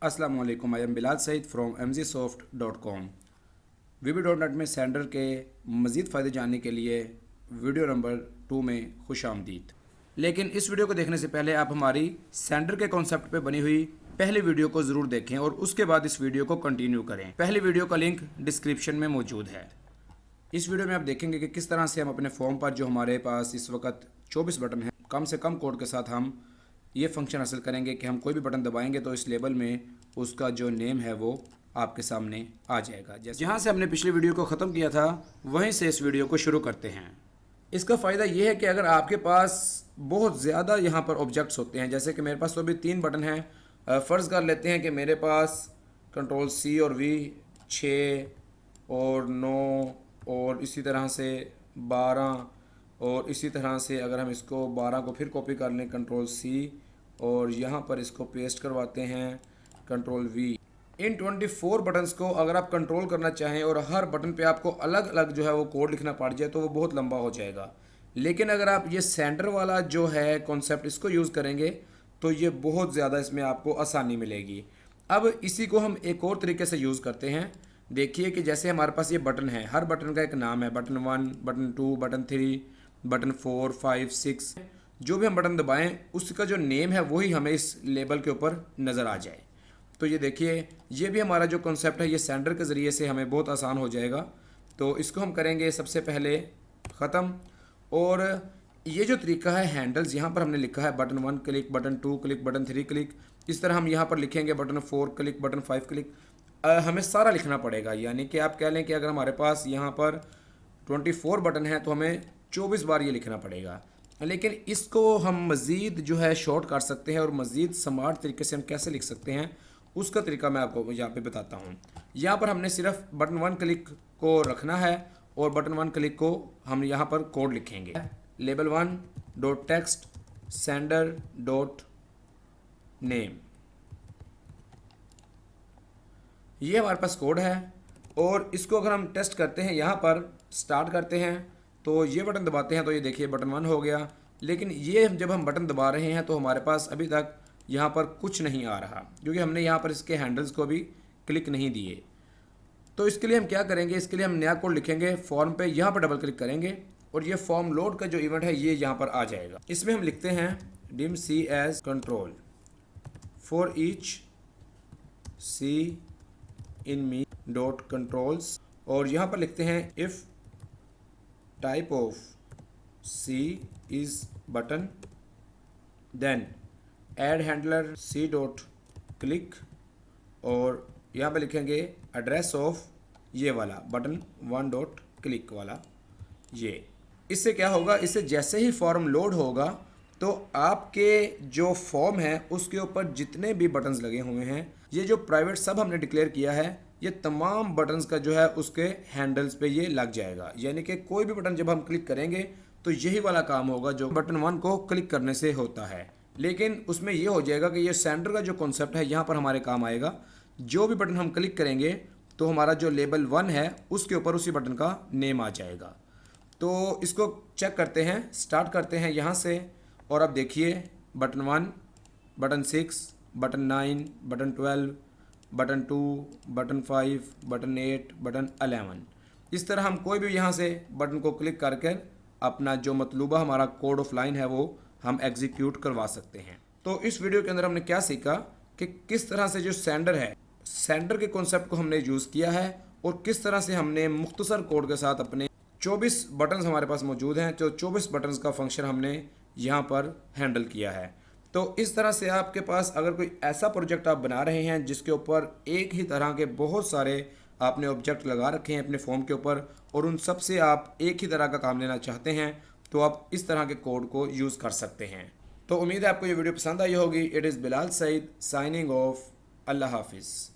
अस्सलाम वालेकुम, I am Bilal Saeed from mgsoft.com। VB.net में सेंडर के मज़ीद फ़ायदे जानने के लिए वीडियो नंबर 2 में खुश आमदीद। लेकिन इस वीडियो को देखने से पहले आप हमारी सेंडर के कॉन्सेप्ट पे बनी हुई पहली वीडियो को ज़रूर देखें और उसके बाद इस वीडियो को कंटिन्यू करें। पहली वीडियो का लिंक डिस्क्रिप्शन में मौजूद है। इस वीडियो में आप देखेंगे कि किस तरह से हम अपने फॉर्म पर जो हमारे पास इस वक्त 24 बटन हैं, कम से कम कोड के साथ हम ये फंक्शन हासिल करेंगे कि हम कोई भी बटन दबाएंगे तो इस लेबल में उसका जो नेम है वो आपके सामने आ जाएगा। जहाँ से हमने पिछली वीडियो को ख़त्म किया था वहीं से इस वीडियो को शुरू करते हैं। इसका फ़ायदा ये है कि अगर आपके पास बहुत ज़्यादा यहाँ पर ऑब्जेक्ट्स होते हैं, जैसे कि मेरे पास तो अभी 3 बटन हैं, फ़र्ज़ कर लेते हैं कि मेरे पास कंट्रोल C और V 6 और 9 और इसी तरह से 12 और इसी तरह से अगर हम इसको 12 को फिर कॉपी कर लें कंट्रोल C और यहाँ पर इसको पेस्ट करवाते हैं कंट्रोल V। इन 24 बटन्स को अगर आप कंट्रोल करना चाहें और हर बटन पे आपको अलग अलग जो है वो कोड लिखना पड़ जाए तो वो बहुत लंबा हो जाएगा। लेकिन अगर आप ये सेंटर वाला जो है कॉन्सेप्ट इसको यूज़ करेंगे तो ये बहुत ज़्यादा इसमें आपको आसानी मिलेगी। अब इसी को हम एक और तरीके से यूज़ करते हैं। देखिए कि जैसे हमारे पास ये बटन है, हर बटन का एक नाम है, बटन 1, बटन 2, बटन 3, बटन 4, 5, 6, जो भी हम बटन दबाएं उसका जो नेम है वही हमें इस लेबल के ऊपर नज़र आ जाए। तो ये देखिए, ये भी हमारा जो कॉन्सेप्ट है ये सेंडर के ज़रिए से हमें बहुत आसान हो जाएगा। तो इसको हम करेंगे सबसे पहले ख़त्म। और ये जो तरीका है हैंडल्स, यहाँ पर हमने लिखा है button 1 click, button 2 click, button 3 click, इस तरह हम यहाँ पर लिखेंगे बटन 4 क्लिक, बटन 5 क्लिक। हमें सारा लिखना पड़ेगा, यानी कि आप कह लें कि अगर हमारे पास यहाँ पर 24 बटन है तो हमें 24 बार ये लिखना पड़ेगा। लेकिन इसको हम मज़ीद जो है शॉर्ट कर सकते हैं और मज़ीद स्मार्ट तरीके से हम कैसे लिख सकते हैं उसका तरीका मैं आपको यहाँ पे बताता हूँ। यहाँ पर हमने सिर्फ बटन 1 क्लिक को रखना है और बटन 1 क्लिक को हम यहाँ पर कोड लिखेंगे, label 1 dot text sender dot name. ये हमारे पास कोड है और इसको अगर हम टेस्ट करते हैं, यहाँ पर स्टार्ट करते हैं तो ये बटन दबाते हैं तो ये देखिए बटन 1 हो गया। लेकिन ये जब हम बटन दबा रहे हैं तो हमारे पास अभी तक यहाँ पर कुछ नहीं आ रहा, क्योंकि हमने यहाँ पर इसके हैंडल्स को भी क्लिक नहीं दिए। तो इसके लिए हम क्या करेंगे, इसके लिए हम नया कोड लिखेंगे। फॉर्म पे यहाँ पर डबल क्लिक करेंगे और ये फॉर्म लोड का जो इवेंट है ये यहाँ पर आ जाएगा। इसमें हम लिखते हैं dim C as control for each C in me dot controls और यहाँ पर लिखते हैं if type of C is button then add handler C dot click और यहाँ पे लिखेंगे एड्रेस ऑफ ये वाला बटन 1 डॉट क्लिक वाला। ये इससे क्या होगा, इससे जैसे ही फॉर्म लोड होगा तो आपके जो फॉर्म है उसके ऊपर जितने भी बटन्स लगे हुए हैं, ये जो प्राइवेट सब हमने डिक्लेयर किया है, ये तमाम बटन्स का जो है उसके हैंडल्स पे ये लग जाएगा। यानी कि कोई भी बटन जब हम क्लिक करेंगे तो यही वाला काम होगा जो बटन 1 को क्लिक करने से होता है। लेकिन उसमें ये हो जाएगा कि ये सेंडर का जो कॉन्सेप्ट है यहाँ पर हमारे काम आएगा। जो भी बटन हम क्लिक करेंगे तो हमारा जो लेबल 1 है उसके ऊपर उसी बटन का नेम आ जाएगा। तो इसको चेक करते हैं, स्टार्ट करते हैं यहाँ से और अब देखिए button 1, button 6, button 9, button 12, button 2, button 5, button 8, button 11। इस तरह हम कोई भी यहाँ से बटन को क्लिक करके अपना जो मतलूबा हमारा कोड ऑफ लाइन है वो हम एग्जीक्यूट करवा सकते हैं। तो इस वीडियो के अंदर हमने क्या सीखा कि किस तरह से जो सेंडर है, सेंडर के कॉन्सेप्ट को हमने यूज़ किया है और किस तरह से हमने मुख्तसर कोड के साथ अपने 24 बटन्स हमारे पास मौजूद हैं, जो 24 बटन्स का फंक्शन हमने यहाँ पर हैंडल किया है। तो इस तरह से आपके पास अगर कोई ऐसा प्रोजेक्ट आप बना रहे हैं जिसके ऊपर एक ही तरह के बहुत सारे आपने ऑब्जेक्ट लगा रखे हैं अपने फॉर्म के ऊपर और उन सब से आप एक ही तरह का काम लेना चाहते हैं, तो आप इस तरह के कोड को यूज़ कर सकते हैं। तो उम्मीद है आपको ये वीडियो पसंद आई होगी। It is Bilal Saeed signing off. अल्लाह हाफिज़।